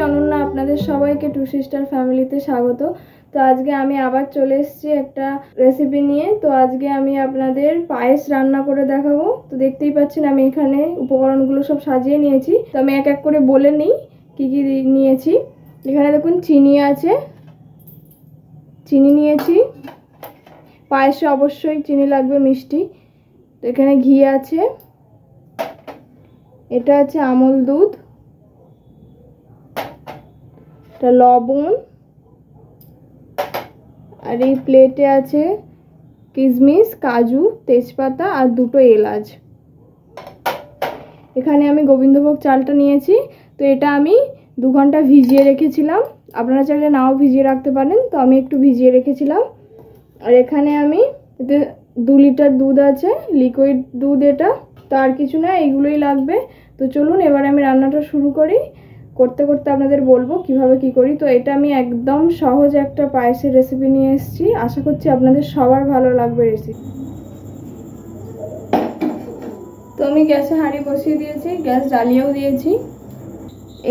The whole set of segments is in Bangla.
অনন্যা, আপনাদের সবাইকে টু সিস্টার ফ্যামিলিতে স্বাগত। তো আজকে আমি আবার চলে এসেছি একটা রেসিপি নিয়ে। তো আজকে আমি আপনাদের পায়েস রান্না করে দেখাবো। তো দেখতেই পাচ্ছেন আমি এখানে উপকরণগুলো সব সাজিয়ে নিয়েছি। তো আমি এক এক করে বলে নিই কি কি নিয়েছি। এখানে দেখুন চিনি আছে, চিনি নিয়েছি, পায়েসে অবশ্যই চিনি লাগবে, মিষ্টি। তো এখানে ঘি আছে, এটা আছে আমল দুধ, এটা লবণ, আর এই প্লেটে আছে কিশমিশ, কাজু, তেজপাতা আর দুটো এলাচ। এখানে আমি গোবিন্দভোগ চালটা নিয়েছি। তো এটা আমি 2 ঘন্টা ভিজিয়ে রেখেছিলাম, আপনারা চাইলে নাও ভিজিয়ে রাখতে পারেন। তো আমি একটু ভিজিয়ে রেখেছিলাম। আর এখানে আমি এতে 2 লিটার দুধ আছে, লিকুইড দুধ এটা। তো আর কিছু না, এইগুলোই লাগবে। তো চলুন এবার আমি রান্নাটা শুরু করি। করতে করতে আপনাদের বলবো কিভাবে কি করি। তো এটা আমি একদম সহজ একটা পায়েসের রেসিপি নিয়ে এসেছি, আশা করছি আপনাদের সবার ভালো লাগবে রেসিপি। তো আমি গ্যাসে হাঁড়ি বসিয়ে দিয়েছি, গ্যাস জ্বালিয়েও দিয়েছি,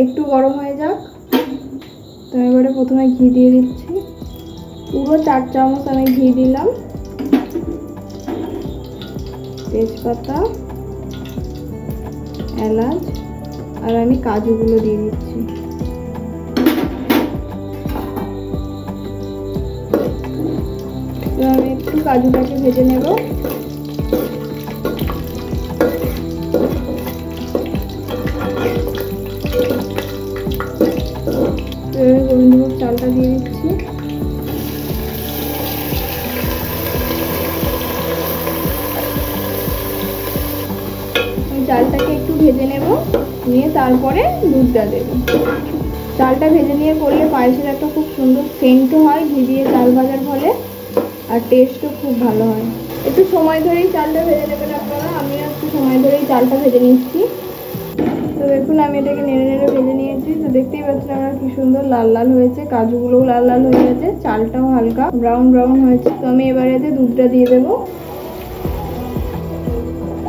একটু গরম হয়ে যাক। তো এবারে প্রথমে ঘি দিয়ে দিচ্ছি, পুরো 4 চামচ আমি ঘি দিলাম। তেজপাতা, এলাচ আর আমি কাজুগুলো দিয়ে দিচ্ছি। আমি একটু কাজুটাকে ভেজে নেব। গোবিন্দভোগ চালটা দিয়ে দিচ্ছি। চালটাকে একটু ভেজে নেব, নিয়ে তারপরে দুধটা দেব। চালটা ভেজে নিয়ে করলে পায়েসের একটা খুব সুন্দর সেন্টও হয় ঘি দিয়ে চাল ভাজার ফলে, আর টেস্টও খুব ভালো হয়। একটু সময় ধরেই চালটা ভেজে নেবেন আপনারা, আমি একটু সময় ধরেই চালটা ভেজে নিচ্ছি। তো দেখুন আমি এটাকে নেড়ে নেড়ে ভেজে নিয়েছি। তো দেখতেই পাচ্ছেন আমরা কি সুন্দর লাল লাল হয়েছে, কাজুগুলোও লাল লাল হয়ে গেছে, চালটাও হালকা ব্রাউন ব্রাউন হয়েছে। তো আমি এবারে এতে দুধটা দিয়ে দেবো,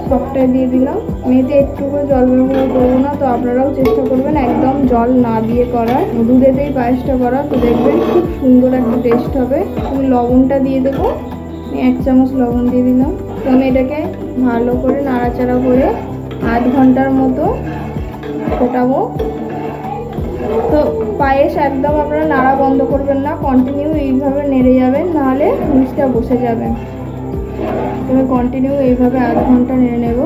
সবটা দিয়ে দিলাম। মেয়েতে একটু করে জল ব্যবহার করবো না, তো আপনারাও চেষ্টা করবেন একদম জল না দিয়ে করার, দুধেতেই পায়েসটা করা। তো দেখবেন খুব সুন্দর একটা টেস্ট হবে। আমি লবণটা দিয়ে দেবো, আমি 1 চামচ লবণ দিয়ে দিলাম। তো আমি এটাকে ভালো করে নাড়াচাড়া করে আধ ঘন্টার মতো ফোটাবো। তো পায়েস একদম আপনারা নাড়া বন্ধ করবেন না, কন্টিনিউ এইভাবে নেড়ে যাবেন, নাহলে নিচটা বসে যাবে। আমি কন্টিনিউ এইভাবে আধ ঘন্টা নেড়ে নেব।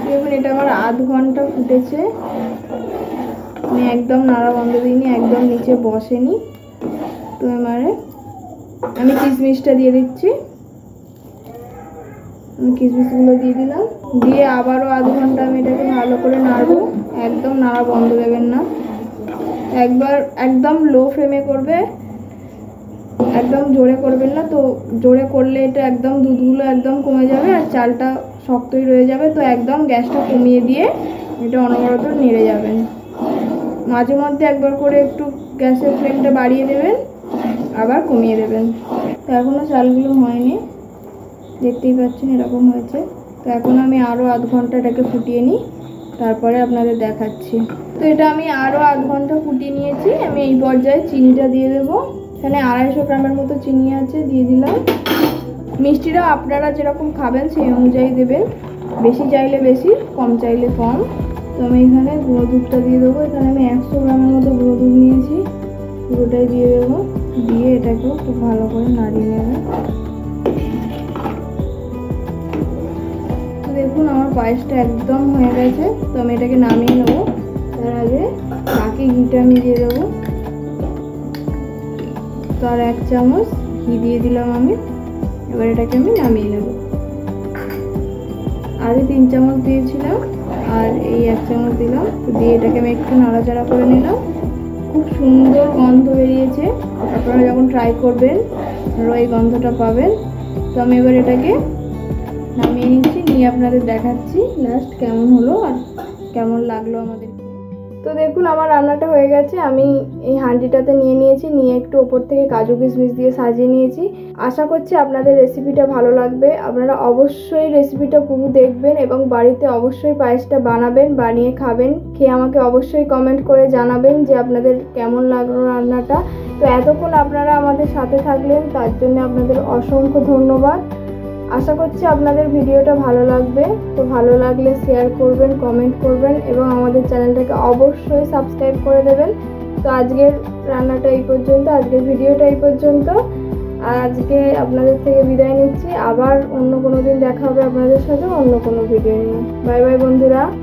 দেখুন এটা আমার আধ ঘন্টা ফুটেছে, আমি একদম নাড়া বন্ধ দিইনি, একদম নিচে বসেনি। তো এবারে আমি কিশমিশটা দিয়ে দিচ্ছি, আমি কিশমিশগুলো দিয়ে দিলাম, দিয়ে আবারও আধ ঘন্টা আমি এটাকে ভালো করে নাড়বো। একদম নাড়া বন্ধ দেবেন না, একবার একদম লো ফ্লেমে করবে, একদম জোরে করবেন না। তো জোরে করলে এটা একদম দুধগুলো একদম কমে যাবে আর চালটা শক্তই রয়ে যাবে। তো একদম গ্যাসটা কমিয়ে দিয়ে এটা অনবরত নেড়ে যাবেন। মাঝে মধ্যে একবার করে একটু গ্যাসের ফ্লেমটা বাড়িয়ে দেবেন, আবার কমিয়ে দেবেন। তো এখনও চালগুলো হয়নি, দেখতেই পাচ্ছেন এরকম হয়েছে। তো এখন আমি আরও আধ ঘন্টা এটাকে ফুটিয়ে নিই, তারপরে আপনাদের দেখাচ্ছি। তো এটা আমি আরও আধ ঘন্টা ফুটিয়ে নিয়েছি। আমি এই পর্যায়ে চিনিটা দিয়ে দেবো। এখানে 250 গ্রামের মতো চিনি আছে, দিয়ে দিলাম। মিষ্টিটা আপনারা যেরকম খাবেন সেই অনুযায়ী দেবেন, বেশি চাইলে বেশি, কম চাইলে কম। তো আমি এখানে গুঁড়ো দুধটা দিয়ে দেবো। এখানে আমি 100 গ্রামের মতো গুঁড়ো দুধ নিয়েছি, পুরোটাই দিয়ে দেবো। দিয়ে এটাকেও খুব ভালো করে নাড়িয়ে নেবেন। দেখুন আমার পায়েসটা একদম হয়ে গেছে। তো আমি এটাকে নামিয়ে নেবো। তার আগে বাকি ঘিটা আমি দিয়ে দেবো। তো আর 1 চামচ ঘি দিয়ে দিলাম আমি। এবার এটাকে আমি নামিয়ে নেব। আগে 3 চামচ দিয়েছিলাম আর এই 1 চামচ দিলাম। তো দিয়ে এটাকে আমি একটু নাড়াচাড়া করে নিলাম। খুব সুন্দর গন্ধ বেরিয়েছে, আপনারা যখন ট্রাই করবেন আপনারা এই গন্ধটা পাবেন। তো আমি এবার এটাকে নামিয়ে নিচ্ছি, নিয়ে আপনাদের দেখাচ্ছি লাস্ট কেমন হলো আর কেমন লাগলো আমাদের। তো তো দেখুন আমার রান্নাটা হয়ে গেছে। আমি এই হাঁড়িটাতে নিয়েছি, নিয়ে একটু ওপর থেকে কাজু কিশমিশ দিয়ে সাজিয়ে নিয়েছি। আশা করছি আপনাদের রেসিপিটা ভালো লাগবে। আপনারা অবশ্যই রেসিপিটা পুরো দেখবেন এবং বাড়িতে অবশ্যই পায়েসটা বানাবেন, বানিয়ে খাবেন। খেয়ে আমাকে অবশ্যই কমেন্ট করে জানাবেন যে আপনাদের কেমন লাগলো রান্নাটা। তো এতক্ষণ আপনারা আমাদের সাথে থাকলেন, তার জন্য আপনাদের অসংখ্য ধন্যবাদ। আশা করছি আপনাদের ভিডিওটা ভালো লাগবে। তো ভালো লাগলে শেয়ার করবেন, কমেন্ট করবেন এবং আমাদের চ্যানেলটাকে অবশ্যই সাবস্ক্রাইব করে দেবেন। তো আজকের রান্নাটা এই পর্যন্ত, আজকের ভিডিওটা এই পর্যন্ত। আর আজকে আপনাদের থেকে বিদায় নিচ্ছি। আবার অন্য কোনো দিন দেখা হবে আপনাদের সাথে অন্য কোনো ভিডিও নিয়ে। বাই বাই বন্ধুরা।